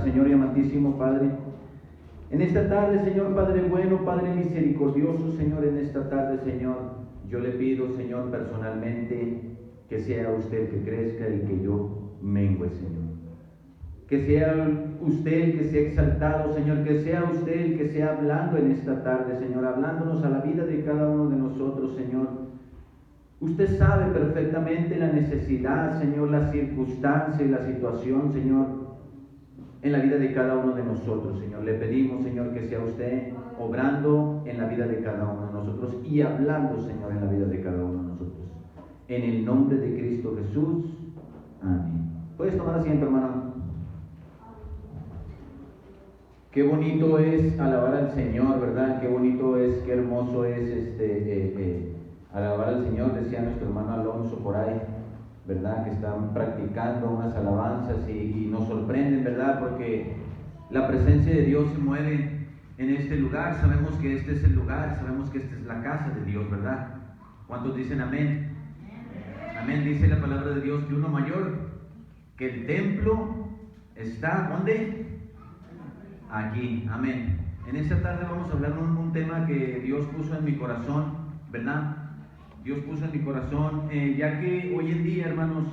Señor y amantísimo Padre. En esta tarde, Señor Padre bueno, Padre misericordioso, Señor, en esta tarde, Señor, yo le pido, Señor, personalmente, que sea usted el que crezca y que yo mengue, Señor. Que sea usted el que sea exaltado, Señor, que sea usted el que sea hablando en esta tarde, Señor, hablándonos a la vida de cada uno de nosotros, Señor. Usted sabe perfectamente la necesidad, Señor, la circunstancia y la situación, Señor, en la vida de cada uno de nosotros, Señor. Le pedimos, Señor, que sea usted obrando en la vida de cada uno de nosotros y hablando, Señor, en la vida de cada uno de nosotros. En el nombre de Cristo Jesús. Amén. ¿Puedes tomar asiento, hermano? Qué bonito es alabar al Señor, ¿verdad? Qué bonito es, qué hermoso es alabar al Señor. Decía nuestro hermano Alonso por ahí, ¿verdad? Que están practicando unas alabanzas y nos sorprenden, ¿verdad? Porque la presencia de Dios se mueve en este lugar. Sabemos que este es el lugar, sabemos que esta es la casa de Dios, ¿verdad? ¿Cuántos dicen amén? Amén. Dice la palabra de Dios que uno mayor, que el templo está, ¿dónde? Aquí, amén. En esta tarde vamos a hablar de un tema que Dios puso en mi corazón, ¿verdad? Dios puso en mi corazón, ya que hoy en día, hermanos,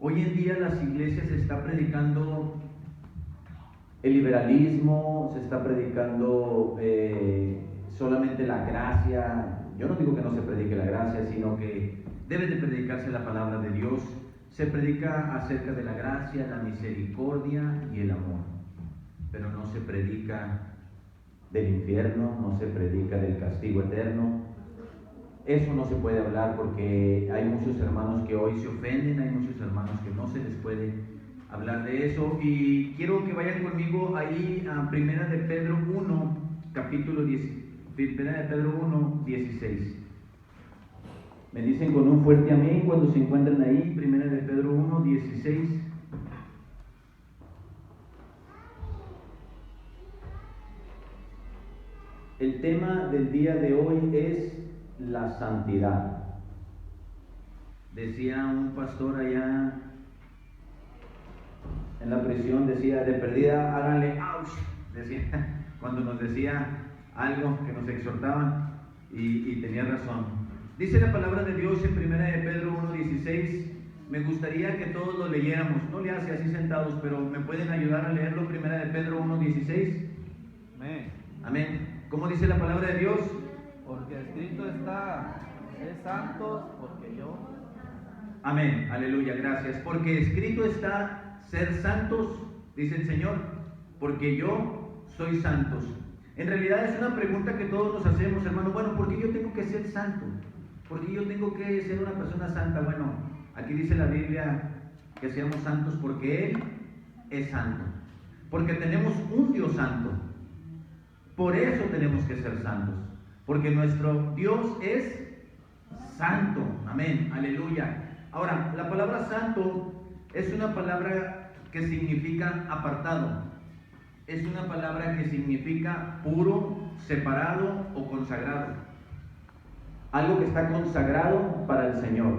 hoy en día las iglesias se está predicando el liberalismo, se está predicando solamente la gracia. Yo no digo que no se predique la gracia, sino que debe de predicarse la palabra de Dios. Se predica acerca de la gracia, la misericordia y el amor, pero no se predica del infierno, no se predica del castigo eterno. Eso no se puede hablar porque hay muchos hermanos que hoy se ofenden, hay muchos hermanos que no se les puede hablar de eso. Y quiero que vayan conmigo ahí a Primera de Pedro 1, capítulo 10, Primera de Pedro 1, 16. Me dicen con un fuerte amén cuando se encuentran ahí, Primera de Pedro 1, 16. El tema del día de hoy es la santidad. Decía un pastor allá en la prisión, decía, de perdida háganle ouch, decía, cuando nos decía algo que nos exhortaban, y tenía razón. Dice la palabra de Dios en 1 de Pedro 1:16. Me gustaría que todos lo leyéramos, no le hace así sentados, pero ¿me pueden ayudar a leerlo? 1 de Pedro 1:16. Amén. Amén. ¿Cómo dice la palabra de Dios? Porque escrito está, sed santos, porque yo. Amén, aleluya, gracias. Porque escrito está, ser santos, dice el Señor, porque yo soy santos. En realidad es una pregunta que todos nos hacemos, hermano. Bueno, ¿por qué yo tengo que ser santo? ¿Por qué yo tengo que ser una persona santa? Bueno, aquí dice la Biblia que seamos santos porque Él es santo. Porque tenemos un Dios santo. Por eso tenemos que ser santos. Porque nuestro Dios es santo. Amén, aleluya. Ahora, la palabra santo es una palabra que significa apartado. Es una palabra que significa puro, separado o consagrado. Algo que está consagrado para el Señor.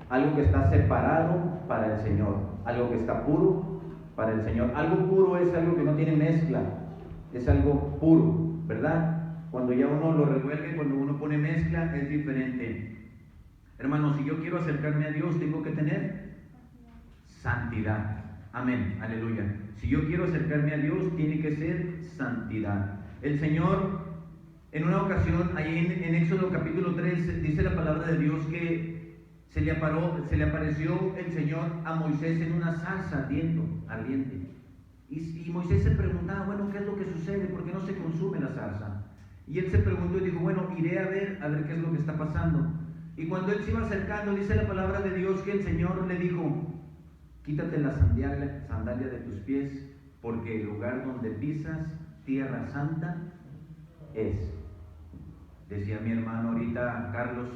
Algo que está separado para el Señor. Algo que está puro para el Señor. Algo puro es algo que no tiene mezcla. Es algo puro, ¿verdad? Cuando ya uno lo revuelve, cuando uno pone mezcla, es diferente. Hermanos, si yo quiero acercarme a Dios, tengo que tener santidad. Amén, aleluya. Si yo quiero acercarme a Dios, tiene que ser santidad. El Señor, en una ocasión, ahí en Éxodo capítulo 3, dice la palabra de Dios que se le apareció el Señor a Moisés en una zarza ardiente. Y Moisés se preguntaba, bueno, ¿qué es lo que sucede? ¿Por qué no se consume la zarza? Y él se preguntó y dijo, bueno, iré a ver qué es lo que está pasando. Y cuando él se iba acercando, dice la palabra de Dios que el Señor le dijo, quítate la sandalia de tus pies, porque el lugar donde pisas, tierra santa, es. Decía mi hermano ahorita, Carlos,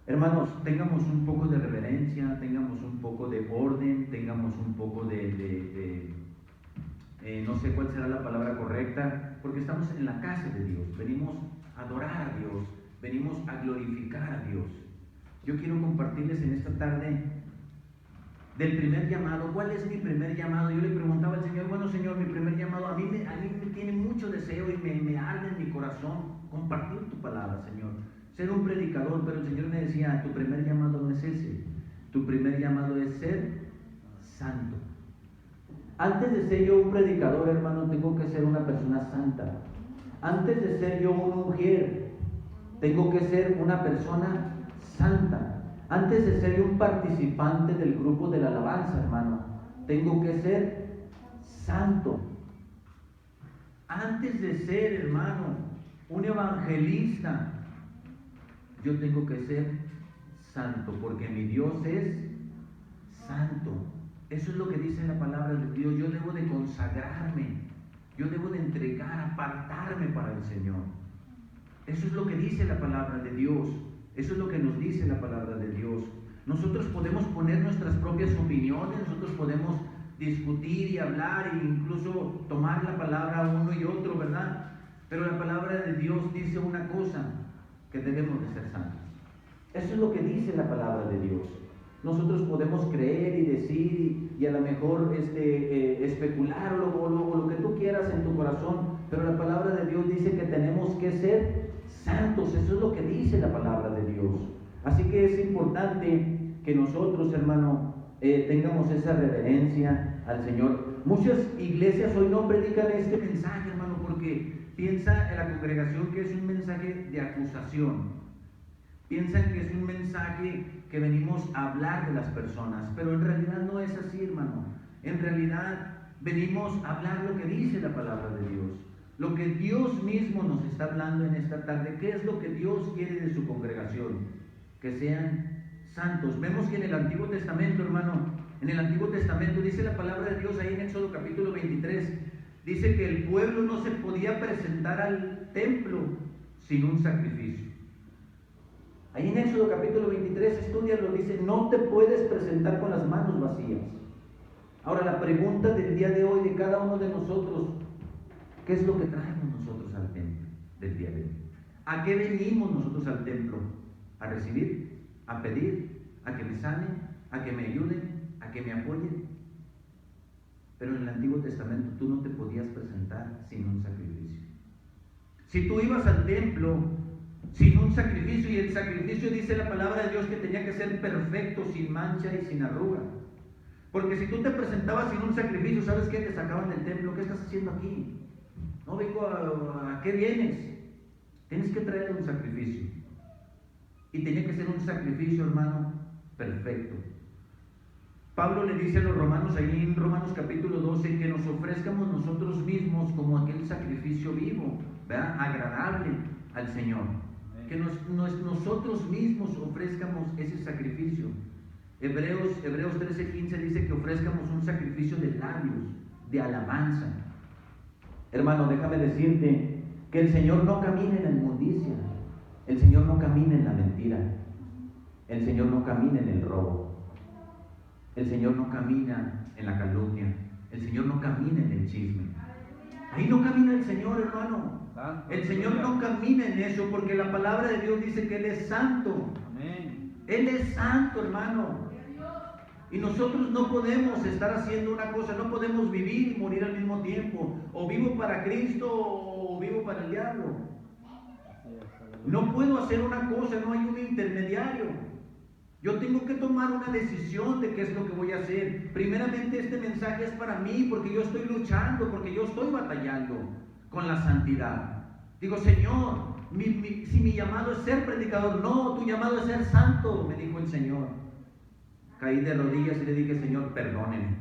hermanos, tengamos un poco de reverencia, tengamos un poco de orden, tengamos un poco no sé cuál será la palabra correcta, porque estamos en la casa de Dios, venimos a adorar a Dios, venimos a glorificar a Dios. Yo quiero compartirles en esta tarde del primer llamado. ¿Cuál es mi primer llamado? Yo le preguntaba al Señor, bueno, Señor, deseo y me arde en mi corazón compartir tu palabra, Señor. Ser un predicador, pero el Señor me decía, tu primer llamado no es ese. Tu primer llamado es ser santo. Antes de ser yo un predicador, hermano, tengo que ser una persona santa. Antes de ser yo un mujer, tengo que ser una persona santa. Antes de ser yo un participante del grupo de la alabanza, hermano, tengo que ser santo. Antes de ser, hermano, un evangelista, yo tengo que ser santo, porque mi Dios es santo. Eso es lo que dice la palabra de Dios. Yo debo de consagrarme, yo debo de entregar, apartarme para el Señor. Eso es lo que dice la palabra de Dios. Eso es lo que nos dice la palabra de Dios. Nosotros podemos poner nuestras propias opiniones, nosotros podemos discutir y hablar e incluso tomar la palabra uno y otro, ¿verdad? Pero la palabra de Dios dice una cosa, que debemos de ser santos. Eso es lo que dice la palabra de Dios. Nosotros podemos creer y decir y a lo mejor especular o lo que tú quieras en tu corazón, pero la palabra de Dios dice que tenemos que ser santos. Eso es lo que dice la palabra de Dios. Así que es importante que nosotros, hermano, tengamos esa reverencia al Señor. Muchas iglesias hoy no predican este mensaje, hermano, porque piensa en la congregación que es un mensaje de acusación. Piensan que es un mensaje que venimos a hablar de las personas, pero en realidad no es así, hermano. En realidad venimos a hablar lo que dice la palabra de Dios, lo que Dios mismo nos está hablando en esta tarde. ¿Qué es lo que Dios quiere de su congregación? Que sean santos. Vemos que en el Antiguo Testamento, hermano, en el Antiguo Testamento dice la palabra de Dios ahí en Éxodo capítulo 23, dice que el pueblo no se podía presentar al templo sin un sacrificio. Ahí en Éxodo capítulo 23, estudialo, dice, no te puedes presentar con las manos vacías. Ahora la pregunta del día de hoy de cada uno de nosotros, ¿qué es lo que traemos nosotros al templo del día de hoy? ¿A qué venimos nosotros al templo? ¿A recibir? ¿A pedir? ¿A que me sanen? ¿A que me ayuden? ¿A que me apoyen? Pero en el Antiguo Testamento tú no te podías presentar sin un sacrificio. Si tú ibas al templo sin un sacrificio, y el sacrificio dice la palabra de Dios que tenía que ser perfecto, sin mancha y sin arruga. Porque si tú te presentabas sin un sacrificio, ¿sabes qué? Te sacaban del templo. ¿Qué estás haciendo aquí? No vengo ¿a qué vienes? Tienes que traer un sacrificio. Y tenía que ser un sacrificio, hermano, perfecto. Pablo le dice a los romanos, ahí en Romanos capítulo 12, que nos ofrezcamos nosotros mismos como aquel sacrificio vivo, ¿verdad? Agradable al Señor. Que nosotros mismos ofrezcamos ese sacrificio. Hebreos 13:15 dice que ofrezcamos un sacrificio de labios, de alabanza. Hermano, déjame decirte que el Señor no camina en la inmundicia, el Señor no camina en la mentira, el Señor no camina en el robo, el Señor no camina en la calumnia, el Señor no camina en el chisme. Ahí no camina el Señor, hermano. El Señor no camina en eso, porque la palabra de Dios dice que Él es santo. Amén. Él es santo, hermano. Y nosotros no podemos estar haciendo una cosa, no podemos vivir y morir al mismo tiempo. O vivo para Cristo o vivo para el diablo. No puedo hacer una cosa, no hay un intermediario. Yo tengo que tomar una decisión de qué es lo que voy a hacer. Primeramente, este mensaje es para mí, porque yo estoy luchando, porque yo estoy batallando con la santidad. Digo, Señor, si mi llamado es ser predicador, no, tu llamado es ser santo, me dijo el Señor. Caí de rodillas y le dije, Señor, perdóneme.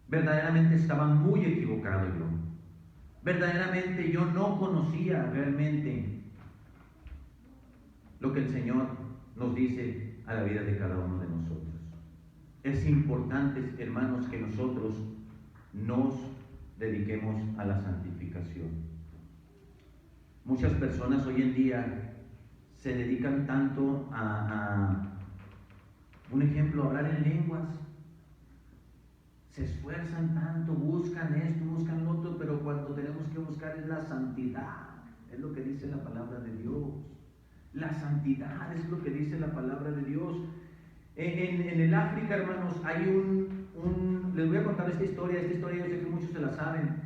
Verdaderamente estaba muy equivocado yo. Verdaderamente yo no conocía realmente lo que el Señor nos dice a la vida de cada uno de nosotros. Es importante, hermanos, que nosotros nos dediquemos a la santificación. Muchas personas hoy en día se dedican tanto a un ejemplo, a hablar en lenguas. Se esfuerzan tanto, buscan esto, buscan lo otro, pero cuando tenemos que buscar es la santidad. Es lo que dice la palabra de Dios. La santidad es lo que dice la palabra de Dios. En el África, hermanos, hay les voy a contar esta historia yo sé que muchos se la saben.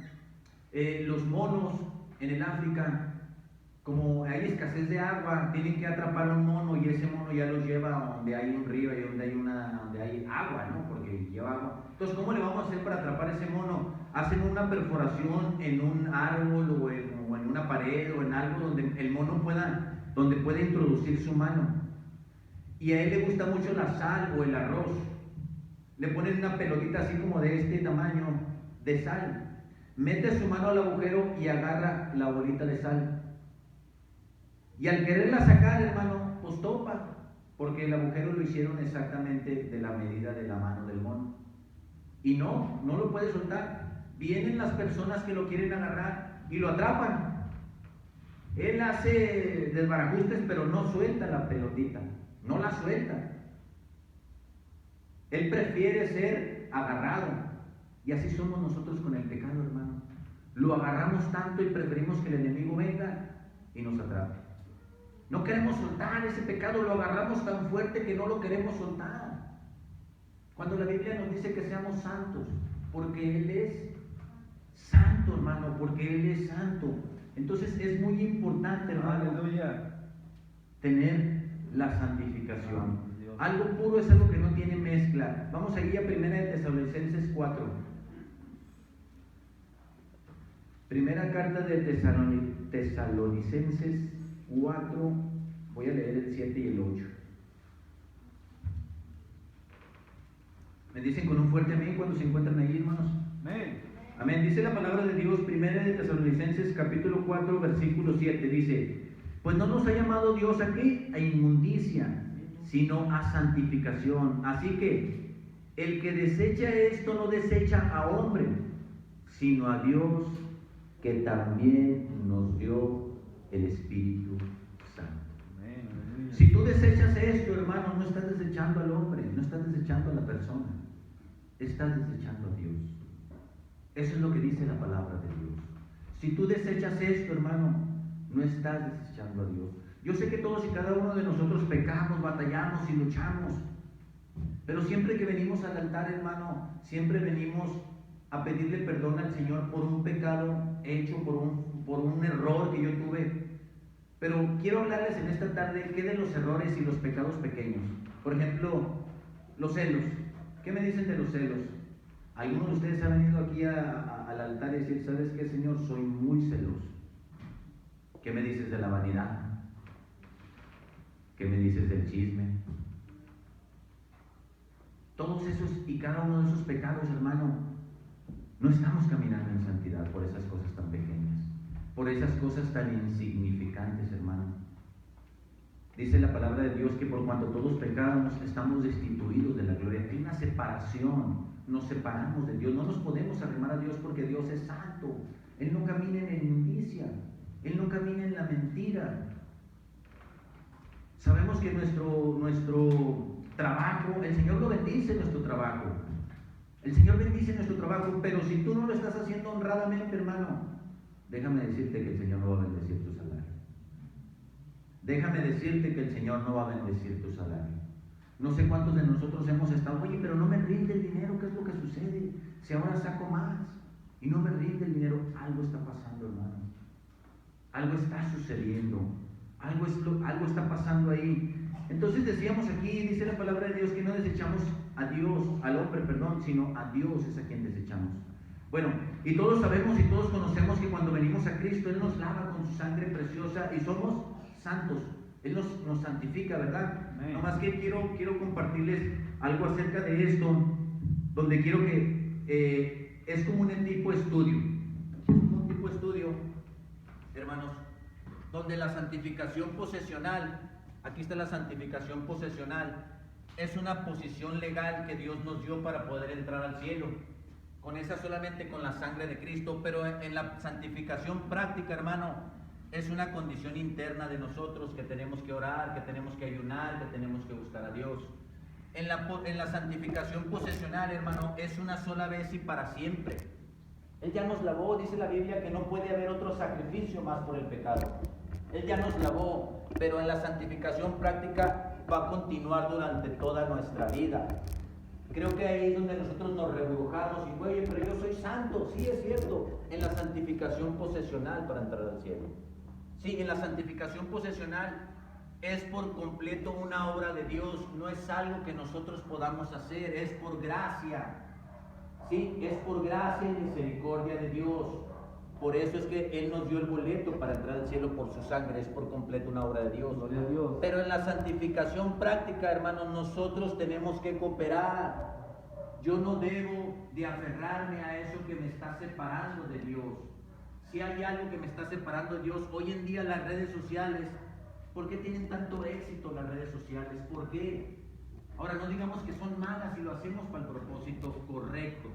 Los monos en el África, como hay escasez de agua, tienen que atrapar a un mono y ese mono ya los lleva a donde hay un río y donde hay agua, ¿no? Porque lleva agua. Entonces, ¿cómo le vamos a hacer para atrapar ese mono? Hacen una perforación en un árbol o en una pared o en algo donde el mono pueda introducir su mano. Y a él le gusta mucho la sal o el arroz. Le ponen una pelotita así como de este tamaño de sal. Mete su mano al agujero y agarra la bolita de sal. Y al quererla sacar, hermano, pues topa, porque el agujero lo hicieron exactamente de la medida de la mano del mono. Y no lo puede soltar. Vienen las personas que lo quieren agarrar y lo atrapan. Él hace desbarajustes, pero no suelta la pelotita, no la suelta. Él prefiere ser agarrado. Y así somos nosotros con el pecado, hermano. Lo agarramos tanto y preferimos que el enemigo venga y nos atrape. No queremos soltar ese pecado, lo agarramos tan fuerte que no lo queremos soltar. Cuando la Biblia nos dice que seamos santos, porque Él es santo, hermano, porque Él es santo. Entonces es muy importante, hermano, tener la santificación. Algo puro es algo que no tiene mezcla. Vamos allí a 1 Tesalonicenses 4. Primera carta de Tesalonicenses 4, voy a leer el 7 y el 8. Me dicen con un fuerte amén cuando se encuentran ahí, hermanos. Amén. Amén. Dice la palabra de Dios, 1 Tesalonicenses capítulo 4, versículo 7. Dice: pues no nos ha llamado Dios aquí a inmundicia, sino a santificación. Así que el que desecha esto no desecha a hombre, sino a Dios, que también nos dio el Espíritu Santo. Si tú desechas esto, hermano, no estás desechando al hombre, no estás desechando a la persona, estás desechando a Dios. Eso es lo que dice la palabra de Dios. Si tú desechas esto, hermano, no estás desechando a Dios. Yo sé que todos y cada uno de nosotros pecamos, batallamos y luchamos, pero siempre que venimos al altar, hermano, siempre venimos a pedirle perdón al Señor por un pecado hecho, por un error que yo tuve. Pero quiero hablarles en esta tarde qué de los errores y los pecados pequeños. Por ejemplo, los celos. ¿Qué me dicen de los celos? Algunos de ustedes han venido aquí al altar y decir: ¿sabes qué, Señor? Soy muy celoso. ¿Qué me dices de la vanidad? ¿Qué me dices del chisme? Todos esos y cada uno de esos pecados, hermano, no estamos caminando en santidad por esas cosas tan pequeñas, por esas cosas tan insignificantes, hermano. Dice la palabra de Dios que por cuanto todos pecamos, estamos destituidos de la gloria. Hay una separación, nos separamos de Dios, no nos podemos arrimar a Dios porque Dios es santo. Él no camina en la inmundicia, Él no camina en la mentira. Sabemos que nuestro trabajo, el Señor lo bendice nuestro trabajo. El Señor bendice nuestro trabajo, pero si tú no lo estás haciendo honradamente, hermano, déjame decirte que el Señor no va a bendecir tu salario. Déjame decirte que el Señor no va a bendecir tu salario. No sé cuántos de nosotros hemos estado: oye, pero no me rinde el dinero, ¿qué es lo que sucede? Si ahora saco más y no me rinde el dinero, algo está pasando, hermano. Algo está sucediendo. Algo está pasando ahí. Entonces decíamos aquí, dice la palabra de Dios, que no desechamos a Dios, al hombre, perdón, sino a Dios es a quien desechamos. Bueno, y todos sabemos y todos conocemos que cuando venimos a Cristo, Él nos lava con su sangre preciosa y somos santos. Él nos santifica, ¿verdad? Amén. Nomás que quiero compartirles algo acerca de esto, donde quiero que es como un tipo estudio. Es como un tipo estudio, hermanos, donde la santificación posesional, aquí está la santificación posesional, es una posición legal que Dios nos dio para poder entrar al cielo. Con esa solamente con la sangre de Cristo, pero en la santificación práctica, hermano, es una condición interna de nosotros que tenemos que orar, que tenemos que ayunar, que tenemos que buscar a Dios. En la santificación posesional, hermano, es una sola vez y para siempre. Él ya nos lavó, dice la Biblia que no puede haber otro sacrificio más por el pecado. Él ya nos lavó, pero en la santificación práctica va a continuar durante toda nuestra vida. Creo que ahí es donde nosotros nos reburujamos y, oye, pero yo soy santo. Sí, es cierto, en la santificación posesional para entrar al cielo. Sí, en la santificación posesional es por completo una obra de Dios, no es algo que nosotros podamos hacer, es por gracia. Sí, es por gracia y misericordia de Dios. Por eso es que Él nos dio el boleto para entrar al cielo por su sangre, es por completo una obra de Dios. Gloria a Dios. Pero en la santificación práctica, hermanos, nosotros tenemos que cooperar. Yo no debo de aferrarme a eso que me está separando de Dios. Si hay algo que me está separando de Dios, hoy en día las redes sociales, ¿por qué tienen tanto éxito las redes sociales? ¿Por qué? Ahora, no digamos que son malas y lo hacemos para el propósito correcto.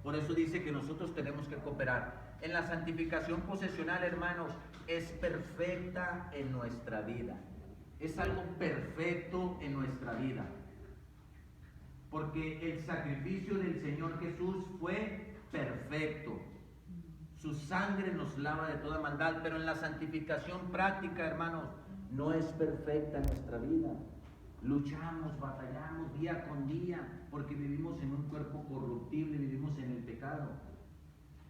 Por eso dice que nosotros tenemos que cooperar. En la santificación posesional, hermanos, es perfecta en nuestra vida. Es algo perfecto en nuestra vida. Porque el sacrificio del Señor Jesús fue perfecto. Su sangre nos lava de toda maldad, pero en la santificación práctica, hermanos, no es perfecta nuestra vida. Luchamos, batallamos día con día, porque vivimos en un cuerpo corruptible, vivimos en el pecado.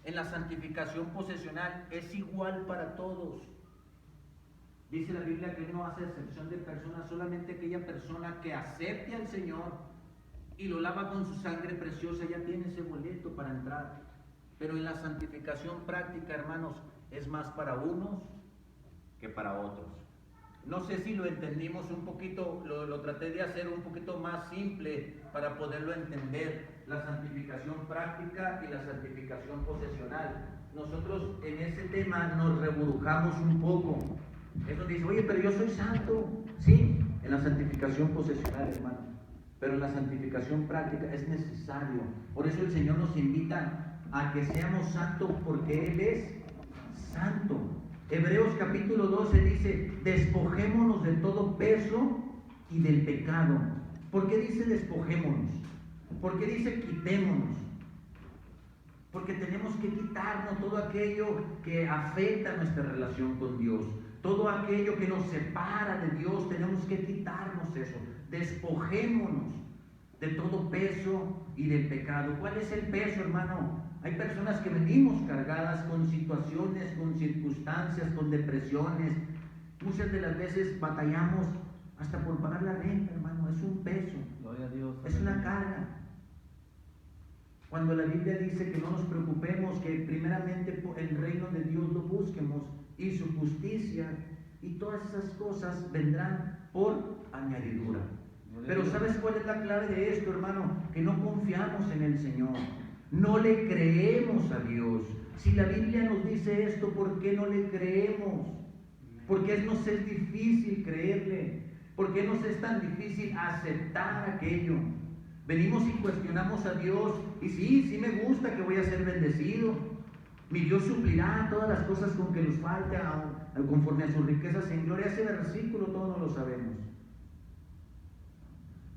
En la santificación posesional es igual para todos. Dice la Biblia que Él no hace excepción de personas, solamente aquella persona que acepte al Señor y lo lava con su sangre preciosa ya tiene ese boleto para entrar. Pero en la santificación práctica, hermanos, es más para unos que para otros. No sé si lo entendimos un poquito, lo traté de hacer un poquito más simple para poderlo entender. La santificación práctica y la santificación posesional. Nosotros en ese tema nos reburujamos un poco. Eso dice, oye, pero yo soy santo. Sí, en la santificación posesional, hermano. Pero en la santificación práctica es necesario. Por eso el Señor nos invita a que seamos santos porque Él es santo. Hebreos capítulo 12 dice, despojémonos de todo peso y del pecado. ¿Por qué dice despojémonos? ¿Por qué dice quitémonos? Porque tenemos que quitarnos todo aquello que afecta nuestra relación con Dios. Todo aquello que nos separa de Dios, tenemos que quitarnos eso. Despojémonos de todo peso y del pecado. ¿Cuál es el peso, hermano? Hay personas que venimos cargadas con situaciones, con circunstancias, con depresiones. Muchas de las veces batallamos hasta por pagar la renta, hermano. Es un peso. Gloria a Dios. Es una carga. Cuando la Biblia dice que no nos preocupemos, que primeramente el reino de Dios lo busquemos y su justicia, y todas esas cosas vendrán por añadidura. Pero ¿sabes cuál es la clave de esto, hermano? Que no confiamos en el Señor. No le creemos a Dios. Si la Biblia nos dice esto, ¿por qué no le creemos? ¿Por qué nos es difícil creerle? ¿Por qué nos es tan difícil aceptar aquello? Venimos y cuestionamos a Dios, y sí me gusta que voy a ser bendecido. Mi Dios suplirá todas las cosas con que nos falta, conforme a sus riquezas en gloria. Ese versículo todos lo sabemos.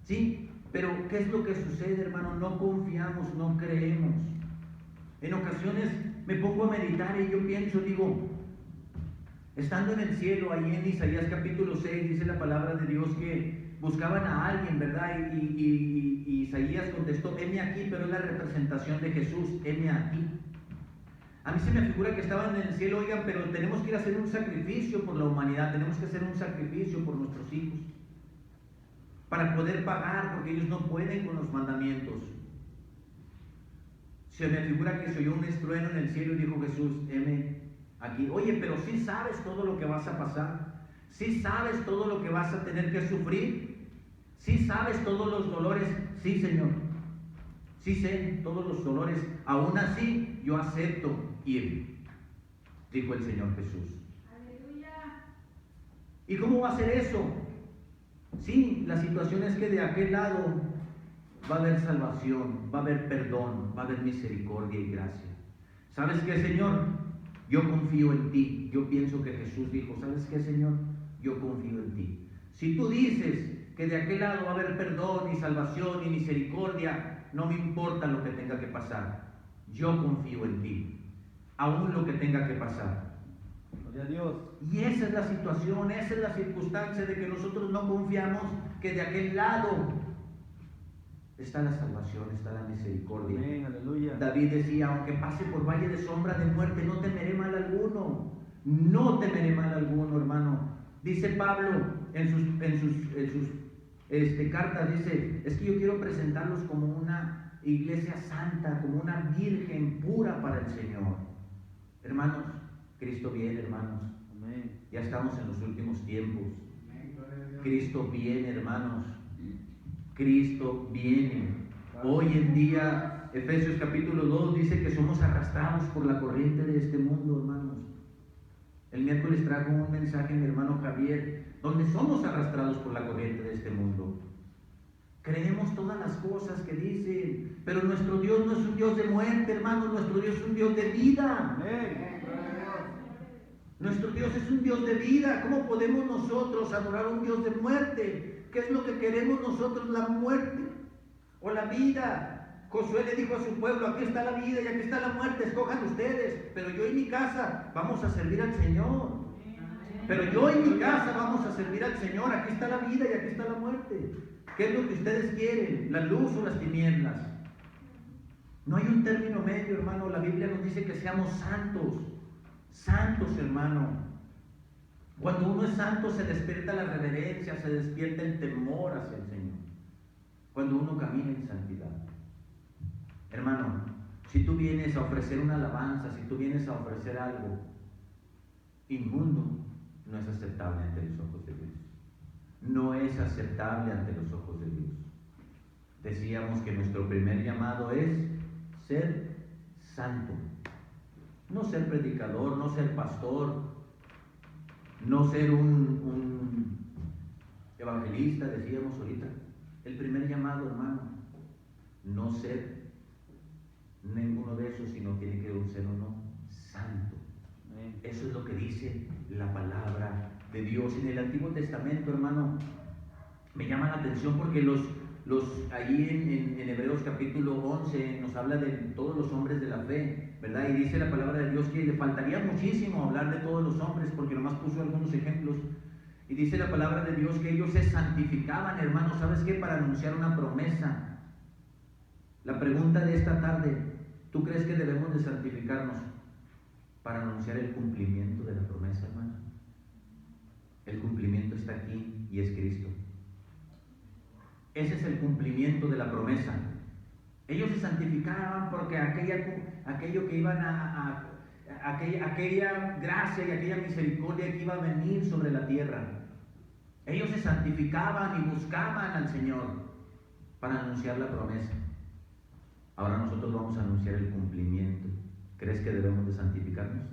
Sí, pero ¿qué es lo que sucede, hermano? No confiamos, no creemos. En ocasiones me pongo a meditar y yo pienso, digo, estando en el cielo, ahí en Isaías capítulo 6, dice la palabra de Dios que buscaban a alguien, ¿verdad? Y Isaías contestó, heme aquí, pero es la representación de Jesús, heme aquí. A mí se me figura que estaban en el cielo, oigan, pero tenemos que ir a hacer un sacrificio por la humanidad, tenemos que hacer un sacrificio por nuestros hijos, para poder pagar, porque ellos no pueden con los mandamientos. Se me figura que se oyó un estruendo en el cielo y dijo Jesús, heme aquí. Oye, pero sí sabes todo lo que vas a pasar, sí sabes todo lo que vas a tener que sufrir, sí sabes todos los dolores. Sí, Señor, sí sé todos los dolores, aún así yo acepto ir, dijo el Señor Jesús. Aleluya. ¿Y cómo va a ser eso? Sí, la situación es que de aquel lado va a haber salvación, va a haber perdón, va a haber misericordia y gracia. ¿Sabes qué, Señor? Yo confío en ti. Yo pienso que Jesús dijo, ¿sabes qué, Señor? Yo confío en ti. Si tú dices que de aquel lado va a haber perdón y salvación y misericordia, no me importa lo que tenga que pasar. Yo confío en ti, aún lo que tenga que pasar. Gloria a Dios. Y esa es la situación, esa es la circunstancia de que nosotros no confiamos que de aquel lado está la salvación, está la misericordia. Amén, aleluya. David decía, aunque pase por valle de sombra de muerte, no temeré mal alguno. No temeré mal alguno, hermano. Dice Pablo en sus cartas, dice, es que yo quiero presentarlos como una iglesia santa, como una virgen pura para el Señor. Hermanos, Cristo viene, hermanos. Amén. Ya estamos en los últimos tiempos. Cristo viene, hermanos. Cristo viene. Hoy en día, Efesios capítulo 2 dice que somos arrastrados por la corriente de este mundo, hermanos. El miércoles trajo un mensaje mi hermano Javier, donde somos arrastrados por la corriente de este mundo. Creemos todas las cosas que dicen, pero nuestro Dios no es un Dios de muerte, hermanos. Nuestro Dios es un Dios de vida. Amén. Nuestro Dios es un Dios de vida. ¿Cómo podemos nosotros adorar a un Dios de muerte? ¿Qué es lo que queremos nosotros? ¿La muerte o la vida? Josué le dijo a su pueblo, aquí está la vida y aquí está la muerte, escojan ustedes, pero yo y mi casa vamos a servir al Señor. Pero yo y mi casa vamos a servir al Señor. Aquí está la vida y aquí está la muerte. ¿Qué es lo que ustedes quieren? ¿La luz o las tinieblas? No hay un término medio, hermano. La Biblia nos dice que seamos santos. Santos, hermano. Cuando uno es santo se despierta la reverencia, se despierta el temor hacia el Señor. Cuando uno camina en santidad. Hermano, si tú vienes a ofrecer una alabanza, si tú vienes a ofrecer algo inmundo, no es aceptable ante los ojos de Dios. No es aceptable ante los ojos de Dios. Decíamos que nuestro primer llamado es ser santo. No ser predicador, no ser pastor, no ser un evangelista, decíamos ahorita. El primer llamado, hermano, no ser ninguno de esos, sino tiene que ser uno santo. Eso es lo que dice la palabra de Dios. En el Antiguo Testamento, hermano, me llama la atención porque ahí en Hebreos capítulo 11 nos habla de todos los hombres de la fe, ¿verdad? Y dice la palabra de Dios que le faltaría muchísimo hablar de todos los hombres, porque nomás puso algunos ejemplos. Y dice la palabra de Dios que ellos se santificaban, hermano. ¿Sabes qué? Para anunciar una promesa. La pregunta de esta tarde, ¿tú crees que debemos de santificarnos para anunciar el cumplimiento de la promesa, hermano? El cumplimiento está aquí y es Cristo. Ese es el cumplimiento de la promesa. Ellos se santificaban porque aquello que iban aquella gracia y aquella misericordia que iba a venir sobre la tierra. Ellos se santificaban y buscaban al Señor para anunciar la promesa. Ahora nosotros vamos a anunciar el cumplimiento. ¿Crees que debemos de santificarnos?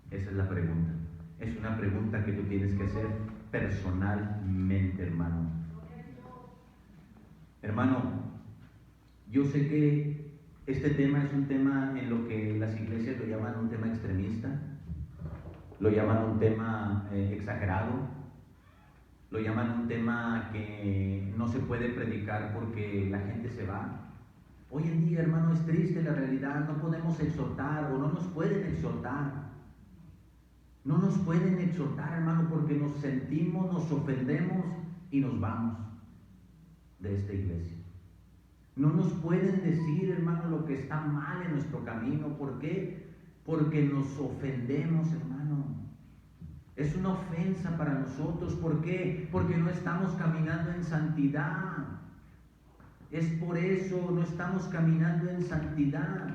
Esa es la pregunta. Es una pregunta que tú tienes que hacer personalmente, hermano. Hermano, yo sé que este tema es un tema en lo que las iglesias lo llaman un tema extremista, lo llaman un tema exagerado, lo llaman un tema que no se puede predicar porque la gente se va. Hoy en día, hermano, es triste la realidad. No podemos exhortar o no nos pueden exhortar. No nos pueden exhortar, hermano, porque nos sentimos, nos ofendemos y nos vamos de esta iglesia. No nos pueden decir, hermano, lo que está mal en nuestro camino. ¿Por qué? Porque nos ofendemos, hermano. Es una ofensa para nosotros. ¿Por qué? Porque no estamos caminando en santidad. Es por eso, no estamos caminando en santidad.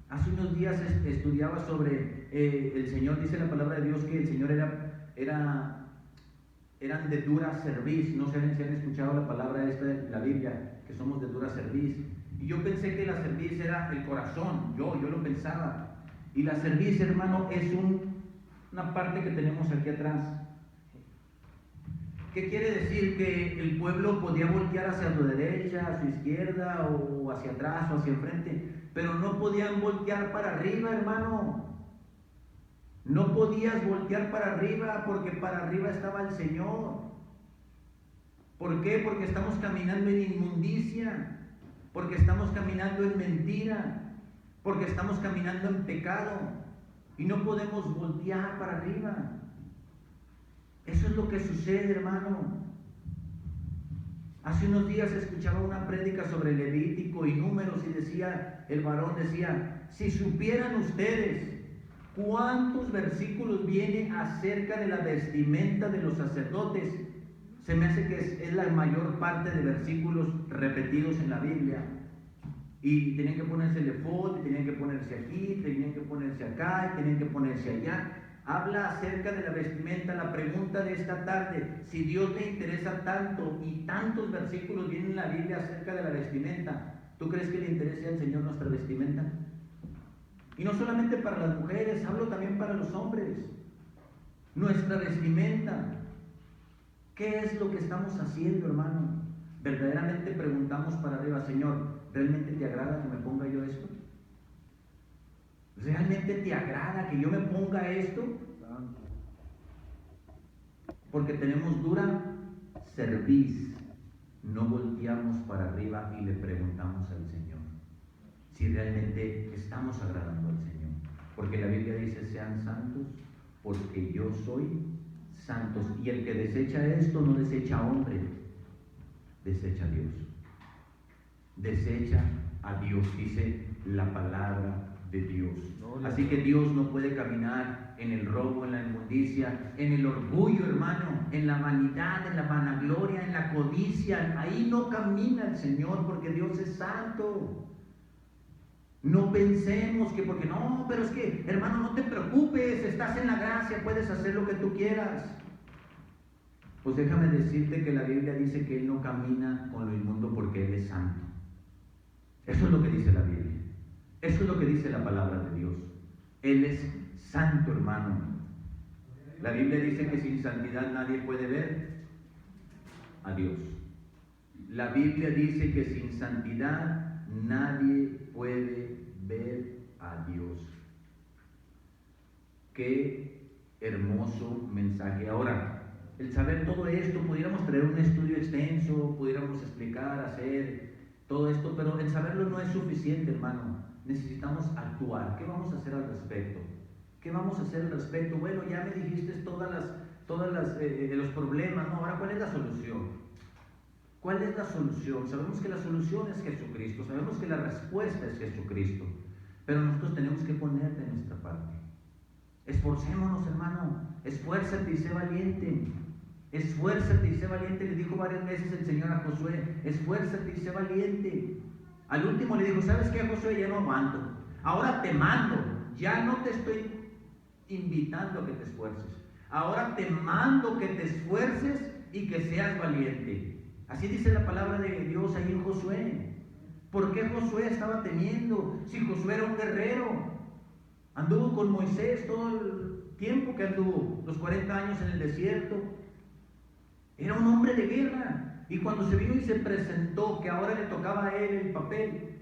Hace unos días estudiaba sobre el Señor. Dice la palabra de Dios que el Señor eran de dura cerviz. No sé si han escuchado la palabra esta de la Biblia, que somos de dura cerviz. Y yo pensé que la cerviz era el corazón. Yo lo pensaba. Y la cerviz, hermano, es una parte que tenemos aquí atrás. ¿Qué quiere decir? Que el pueblo podía voltear hacia su derecha, a su izquierda, o hacia atrás, o hacia enfrente, pero no podían voltear para arriba, hermano. No podías voltear para arriba, porque para arriba estaba el Señor. ¿Por qué? Porque estamos caminando en inmundicia, porque estamos caminando en mentira, porque estamos caminando en pecado, y no podemos voltear para arriba. Eso es lo que sucede, hermano. Hace unos días escuchaba una prédica sobre Levítico y Números y decía, el varón decía, si supieran ustedes cuántos versículos viene acerca de la vestimenta de los sacerdotes, se me hace que es la mayor parte de versículos repetidos en la Biblia. Y tenían que ponerse el efod, tenían que ponerse aquí, tenían que ponerse acá, tenían que ponerse allá. Habla acerca de la vestimenta. La pregunta de esta tarde, si Dios le interesa tanto y tantos versículos vienen en la Biblia acerca de la vestimenta, ¿tú crees que le interese al Señor nuestra vestimenta? Y no solamente para las mujeres, hablo también para los hombres. Nuestra vestimenta. ¿Qué es lo que estamos haciendo, hermano? Verdaderamente preguntamos para arriba, Señor, ¿realmente te agrada que me ponga yo esto? ¿Realmente te agrada que yo me ponga esto? Porque tenemos dura cerviz, no volteamos para arriba y le preguntamos al Señor si realmente estamos agradando al Señor. Porque la Biblia dice, sean santos, porque yo soy santos. Y el que desecha esto no desecha a hombre, desecha a Dios. Desecha a Dios, dice la palabra de Dios. Así que Dios no puede caminar en el robo, en la inmundicia, en el orgullo, hermano, en la vanidad, en la vanagloria, en la codicia. Ahí no camina el Señor, porque Dios es santo. No pensemos que porque no, pero es que, hermano, no te preocupes, estás en la gracia, puedes hacer lo que tú quieras. Pues déjame decirte que la Biblia dice que Él no camina con lo inmundo porque Él es santo. Eso es lo que dice la Biblia. Eso es lo que dice la palabra de Dios. Él es santo, hermano. La Biblia dice que sin santidad nadie puede ver a Dios. La Biblia dice que sin santidad nadie puede ver a Dios. Qué hermoso mensaje. Ahora, el saber todo esto, pudiéramos traer un estudio extenso, pudiéramos explicar, hacer todo esto, pero el saberlo no es suficiente, hermano. Necesitamos actuar. ¿Qué vamos a hacer al respecto? ¿Qué vamos a hacer al respecto? Bueno, ya me dijiste todos los problemas, ¿no? Ahora, ¿cuál es la solución? ¿Cuál es la solución? Sabemos que la solución es Jesucristo, sabemos que la respuesta es Jesucristo, pero nosotros tenemos que poner de nuestra parte. Esforcémonos, hermano, esfuérzate y sé valiente. Esfuérzate y sé valiente, le dijo varias veces el Señor a Josué, esfuérzate y sé valiente. Al último le dijo, ¿sabes qué, Josué? Ya no aguanto, ahora te mando, ya no te estoy invitando a que te esfuerces, ahora te mando que te esfuerces y que seas valiente. Así dice la palabra de Dios ahí en Josué. ¿Por qué Josué estaba temiendo? Si Josué era un guerrero, anduvo con Moisés todo el tiempo que anduvo, los 40 años en el desierto. Era un hombre de guerra. Y cuando se vino y se presentó, que ahora le tocaba a él el papel,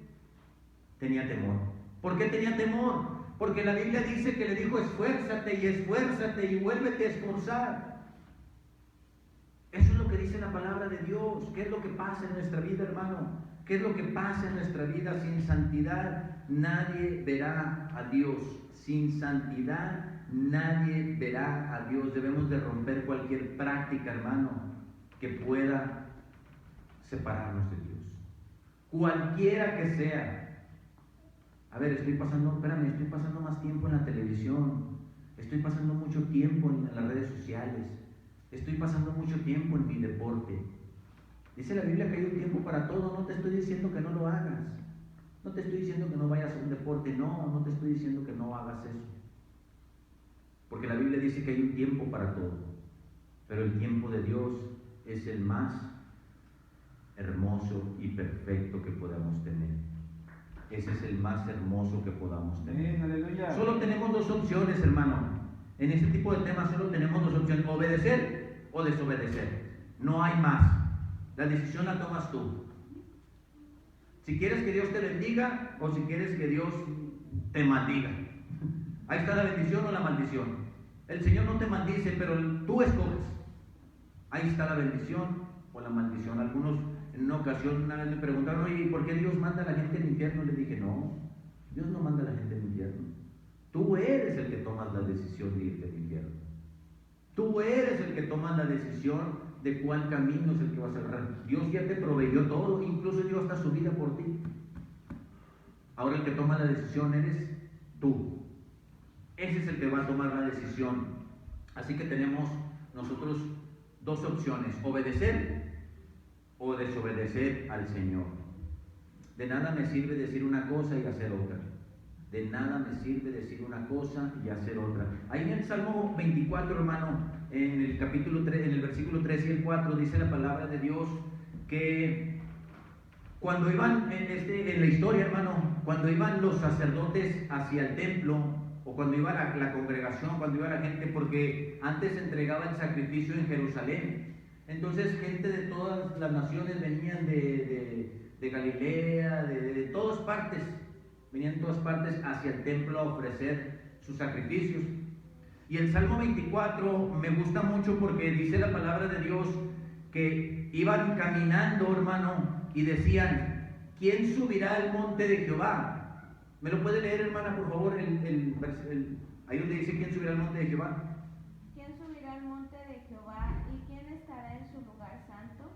tenía temor. ¿Por qué tenía temor? Porque la Biblia dice que le dijo, esfuérzate y vuélvete a esforzar. Eso es lo que dice la palabra de Dios. ¿Qué es lo que pasa en nuestra vida, hermano? ¿Qué es lo que pasa en nuestra vida? Sin santidad nadie verá a Dios. Sin santidad nadie verá a Dios. Debemos de romper cualquier práctica, hermano, que pueda separarnos de Dios. Cualquiera que sea. A ver, estoy pasando más tiempo en la televisión. Estoy pasando mucho tiempo en las redes sociales. Estoy pasando mucho tiempo en mi deporte. Dice la Biblia que hay un tiempo para todo. No te estoy diciendo que no lo hagas. No te estoy diciendo que no vayas a un deporte. No te estoy diciendo que no hagas eso. Porque la Biblia dice que hay un tiempo para todo. Pero el tiempo de Dios es el más hermoso y perfecto que podamos tener. Ese es el más hermoso que podamos tener. Aleluya. Solo tenemos dos opciones, hermano. En este tipo de temas solo tenemos dos opciones: obedecer o desobedecer. No hay más. La decisión la tomas tú. Si quieres que Dios te bendiga o si quieres que Dios te maldiga. Ahí está la bendición o la maldición. El Señor no te maldice, pero tú escoges. Ahí está la bendición o la maldición. Algunos en una ocasión una vez me preguntaron, oye, ¿por qué Dios manda a la gente al infierno? Le dije, no, Dios no manda a la gente al infierno. Tú eres el que tomas la decisión de irte al infierno. Tú eres el que tomas la decisión de cuál camino es el que vas a agarrar. Dios ya te proveyó todo, incluso dio hasta su vida por ti. Ahora el que toma la decisión eres tú. Ese es el que va a tomar la decisión. Así que tenemos nosotros dos opciones: obedecer o desobedecer al Señor. De nada me sirve decir una cosa y hacer otra. De nada me sirve decir una cosa y hacer otra. Ahí en el Salmo 24, hermano, en el capítulo 3, en el versículo 3 y el 4, dice la palabra de Dios que cuando iban en la historia, hermano, cuando iban los sacerdotes hacia el templo, o cuando iba la congregación, cuando iba la gente, porque antes se entregaba el sacrificio en Jerusalén. Entonces gente de todas las naciones venían de Galilea, de todas partes, venían de todas partes hacia el templo a ofrecer sus sacrificios. Y el Salmo 24 me gusta mucho porque dice la palabra de Dios que iban caminando, hermano, y decían: ¿quién subirá al monte de Jehová? ¿Me lo puede leer, hermana, por favor? Ahí donde dice: ¿quién subirá al monte de Jehová? ¿Quién subirá al monte de Jehová y quién estará en su lugar santo?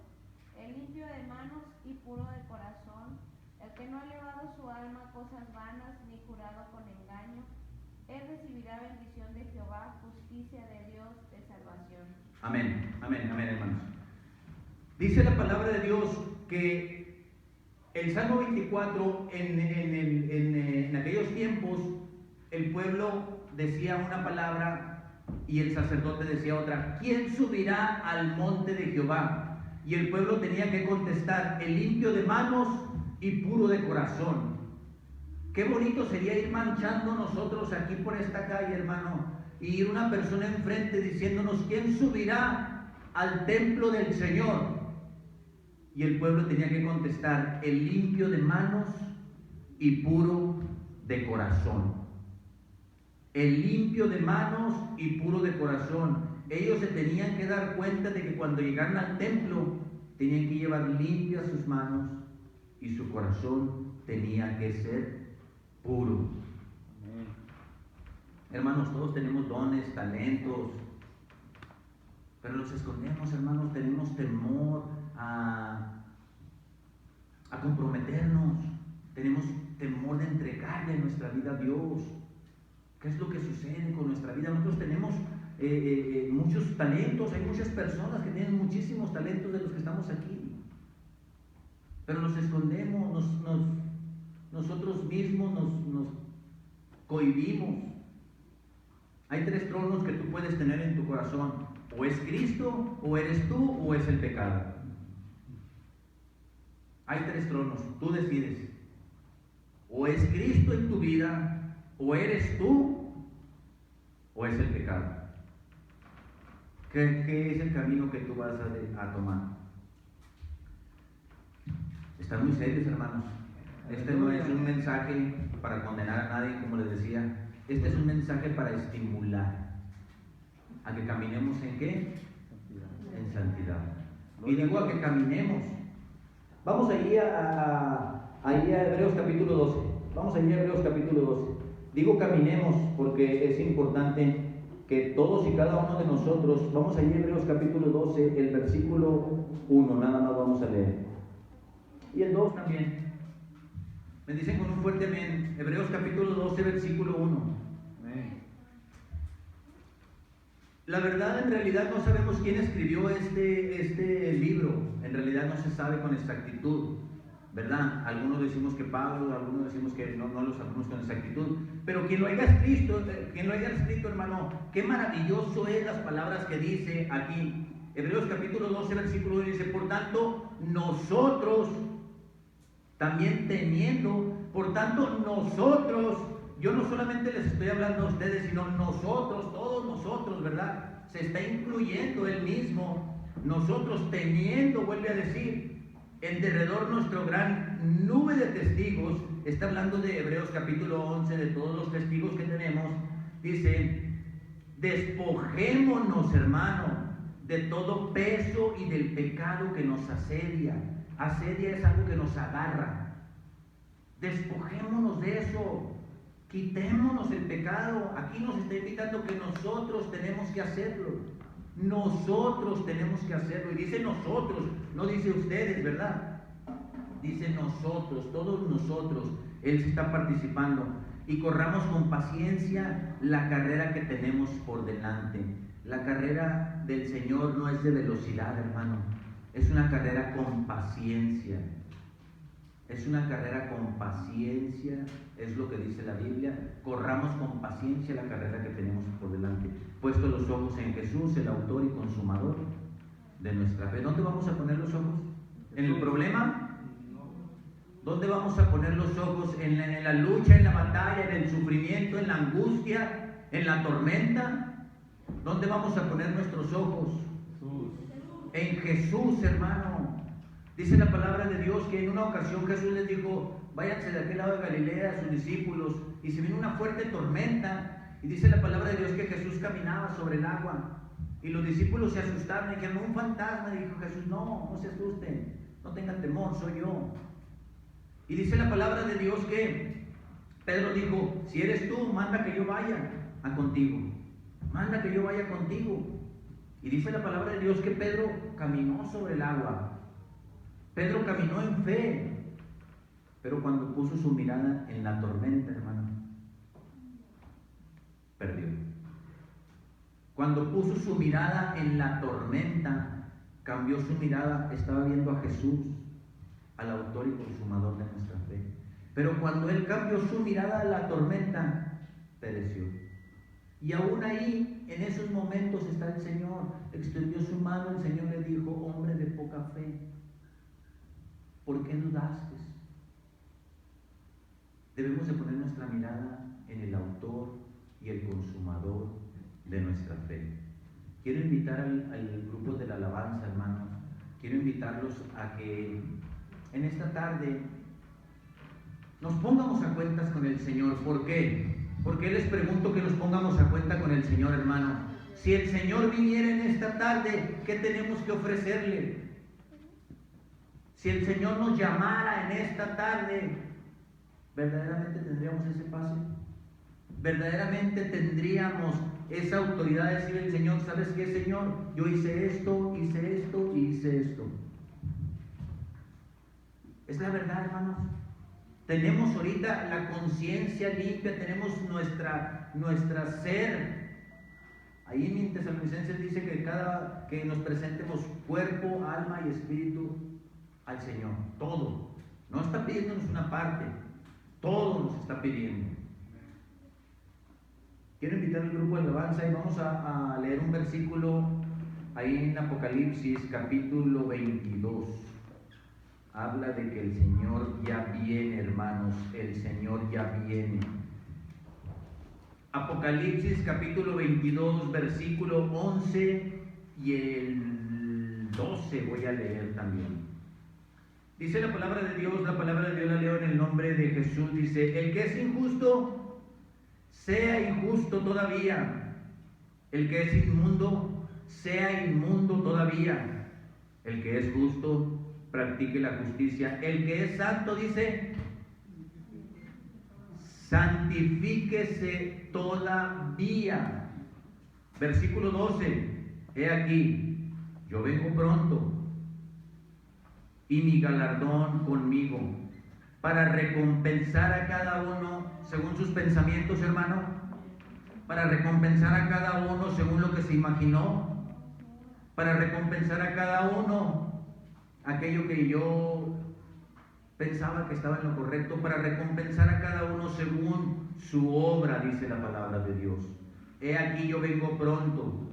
El limpio de manos y puro de corazón, el que no ha elevado su alma a cosas vanas ni jurado con engaño. Él recibirá bendición de Jehová, justicia de Dios, de salvación. Amén, amén, amén, hermanos. Dice la palabra de Dios que el Salmo 24, en aquellos tiempos, el pueblo decía una palabra y el sacerdote decía otra. ¿Quién subirá al monte de Jehová? Y el pueblo tenía que contestar: el limpio de manos y puro de corazón. Qué bonito sería ir marchando nosotros aquí por esta calle, hermano, y ir una persona enfrente diciéndonos: ¿quién subirá al templo del Señor? Y el pueblo tenía que contestar: el limpio de manos y puro de corazón. El limpio de manos y puro de corazón. Ellos se tenían que dar cuenta de que cuando llegaran al templo tenían que llevar limpias sus manos y su corazón tenía que ser puro. Hermanos, todos tenemos dones, talentos, pero los escondemos, hermanos. Tenemos temor a comprometernos, tenemos temor de entregarle nuestra vida a Dios. ¿Qué es lo que sucede con nuestra vida? Nosotros tenemos muchos talentos, hay muchas personas que tienen muchísimos talentos de los que estamos aquí, pero nos escondemos, nosotros mismos nos cohibimos. Hay tres tronos que tú puedes tener en tu corazón: o es Cristo, o eres tú, o es el pecado. Hay tres tronos, tú decides: o es Cristo en tu vida, o eres tú, o es el pecado. ¿Qué es el camino que tú vas a tomar? Están muy serios, hermanos. Este no es un mensaje para condenar a nadie, como les decía. Este es un mensaje para estimular a que caminemos ¿en qué? En santidad. Y digo a que caminemos. Vamos allí a Hebreos capítulo 12. Vamos allí a Hebreos capítulo 12. Digo caminemos porque es importante que todos y cada uno de nosotros, vamos allí a Hebreos capítulo 12, el versículo 1, nada más vamos a leer. Y el 2 también. Me dicen con un fuerte amén. Hebreos capítulo 12, versículo 1. La verdad, en realidad no sabemos quién escribió este libro. En realidad no se sabe con exactitud, ¿verdad? Algunos decimos que Pablo, algunos decimos que no lo sabemos con exactitud. Pero quien lo haya escrito, hermano, qué maravilloso es las palabras que dice aquí. Hebreos capítulo 12, versículo 1 dice: por tanto, nosotros también por tanto nosotros, yo no solamente les estoy hablando a ustedes, sino nosotros, todos nosotros, ¿verdad? Se está incluyendo él mismo. Nosotros teniendo, vuelve a decir, en derredor nuestro gran nube de testigos. Está hablando de Hebreos capítulo 11, de todos los testigos que tenemos. Dice: despojémonos, hermano, de todo peso y del pecado que nos asedia. Asedia es algo que nos agarra. Despojémonos de eso. Quitémonos el pecado. Aquí nos está invitando que nosotros tenemos que hacerlo. Nosotros tenemos que hacerlo. Y dice nosotros, no dice ustedes, ¿verdad? Dice nosotros, todos nosotros. Él está participando. Y corramos con paciencia la carrera que tenemos por delante. La carrera del Señor no es de velocidad, hermano. Es una carrera con paciencia. Es una carrera con paciencia, es lo que dice la Biblia. Corramos con paciencia la carrera que tenemos por delante. Puesto los ojos en Jesús, el autor y consumador de nuestra fe. ¿Dónde vamos a poner los ojos? ¿En el problema? ¿Dónde vamos a poner los ojos? ¿En la lucha, en la batalla, en el sufrimiento, en la angustia, en la tormenta? ¿Dónde vamos a poner nuestros ojos? Jesús. En Jesús, hermano. Dice la palabra de Dios que en una ocasión Jesús les dijo: váyanse de aquel lado de Galilea a sus discípulos, y se vino una fuerte tormenta, y dice la palabra de Dios que Jesús caminaba sobre el agua, y los discípulos se asustaron y dijeron: un fantasma. Y dijo Jesús: no se asusten, no tengan temor, soy yo. Y dice la palabra de Dios que Pedro dijo: si eres tú, manda que yo vaya contigo, manda que yo vaya contigo. Y dice la palabra de Dios que Pedro caminó sobre el agua. Pedro caminó en fe, pero cuando puso su mirada en la tormenta, hermano, perdió. Cuando puso su mirada en la tormenta, cambió su mirada, estaba viendo a Jesús, al autor y consumador de nuestra fe. Pero cuando él cambió su mirada a la tormenta, pereció. Y aún ahí, en esos momentos está el Señor. Extendió su mano, el Señor le dijo: hombre de poca fe, ¿por qué dudaste? Debemos de poner nuestra mirada en el autor y el consumador de nuestra fe. Quiero invitar al grupo de la alabanza, hermanos. Quiero invitarlos a que en esta tarde nos pongamos a cuentas con el Señor. ¿Por qué? Porque les pregunto que nos pongamos a cuenta con el Señor, hermano. Si el Señor viniera en esta tarde, ¿qué tenemos que ofrecerle? Si el Señor nos llamara en esta tarde, ¿verdaderamente tendríamos ese pase? ¿Verdaderamente tendríamos esa autoridad de decirle al Señor: ¿sabes qué, Señor? Yo hice esto y hice esto. Es la verdad, hermanos. Tenemos ahorita la conciencia limpia, tenemos nuestra ser. Ahí en Tesalonicenses dice que nos presentemos cuerpo, alma y espíritu al Señor. Todo. No está pidiéndonos una parte, todo nos está pidiendo. Quiero invitar al grupo de alabanza y vamos a leer un versículo ahí en Apocalipsis capítulo 22. Habla de que el Señor ya viene, hermanos, el Señor ya viene. Apocalipsis capítulo 22, versículo 11 y el 12 voy a leer también. Dice la palabra de Dios la leo en el nombre de Jesús. Dice: el que es injusto, sea injusto todavía. El que es inmundo, sea inmundo todavía. El que es justo, practique la justicia. El que es santo, dice, santifíquese todavía. Versículo 12. He aquí, yo vengo pronto, y mi galardón conmigo, para recompensar a cada uno según sus pensamientos, hermano, para recompensar a cada uno según lo que se imaginó, para recompensar a cada uno aquello que yo pensaba que estaba en lo correcto, para recompensar a cada uno según su obra, dice la palabra de Dios. He aquí, yo vengo pronto,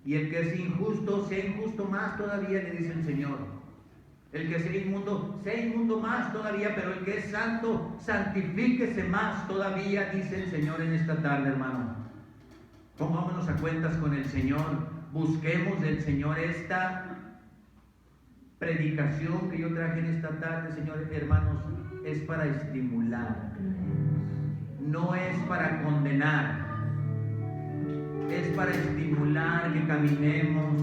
y el que es injusto, sea injusto más todavía, le dice el Señor. El que sea inmundo más todavía, pero el que es santo, santifíquese más todavía, dice el Señor en esta tarde, hermano. Pongámonos a cuentas con el Señor, busquemos del Señor. Esta predicación que yo traje en esta tarde, Señor, hermanos, es para estimular, no es para condenar, es para estimular que caminemos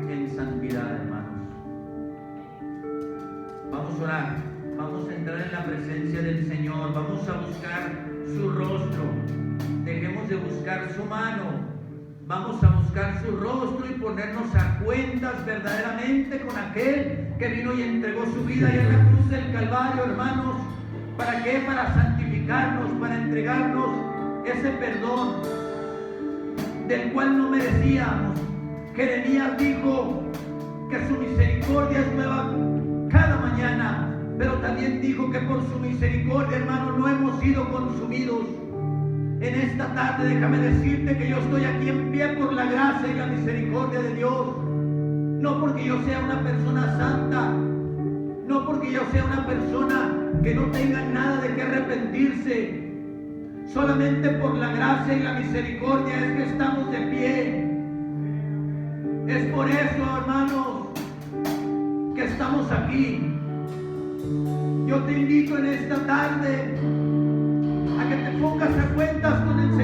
en santidad, hermanos. Vamos a orar, vamos a entrar en la presencia del Señor, vamos a buscar su rostro, dejemos de buscar su mano, vamos a buscar su rostro y ponernos a cuentas verdaderamente con aquel que vino y entregó su vida ahí en la cruz del Calvario, hermanos. ¿Para qué? Para santificarnos, para entregarnos ese perdón del cual no merecíamos. Jeremías dijo que su misericordia es nueva cada mañana, pero también dijo que por su misericordia, hermano, no hemos sido consumidos. En esta tarde déjame decirte que yo estoy aquí en pie por la gracia y la misericordia de Dios, no porque yo sea una persona santa, no porque yo sea una persona que no tenga nada de qué arrepentirse. Solamente por la gracia y la misericordia es que estamos de pie. Es por eso, hermanos, que estamos aquí. Yo te invito en esta tarde a que te pongas a cuentas con el Señor.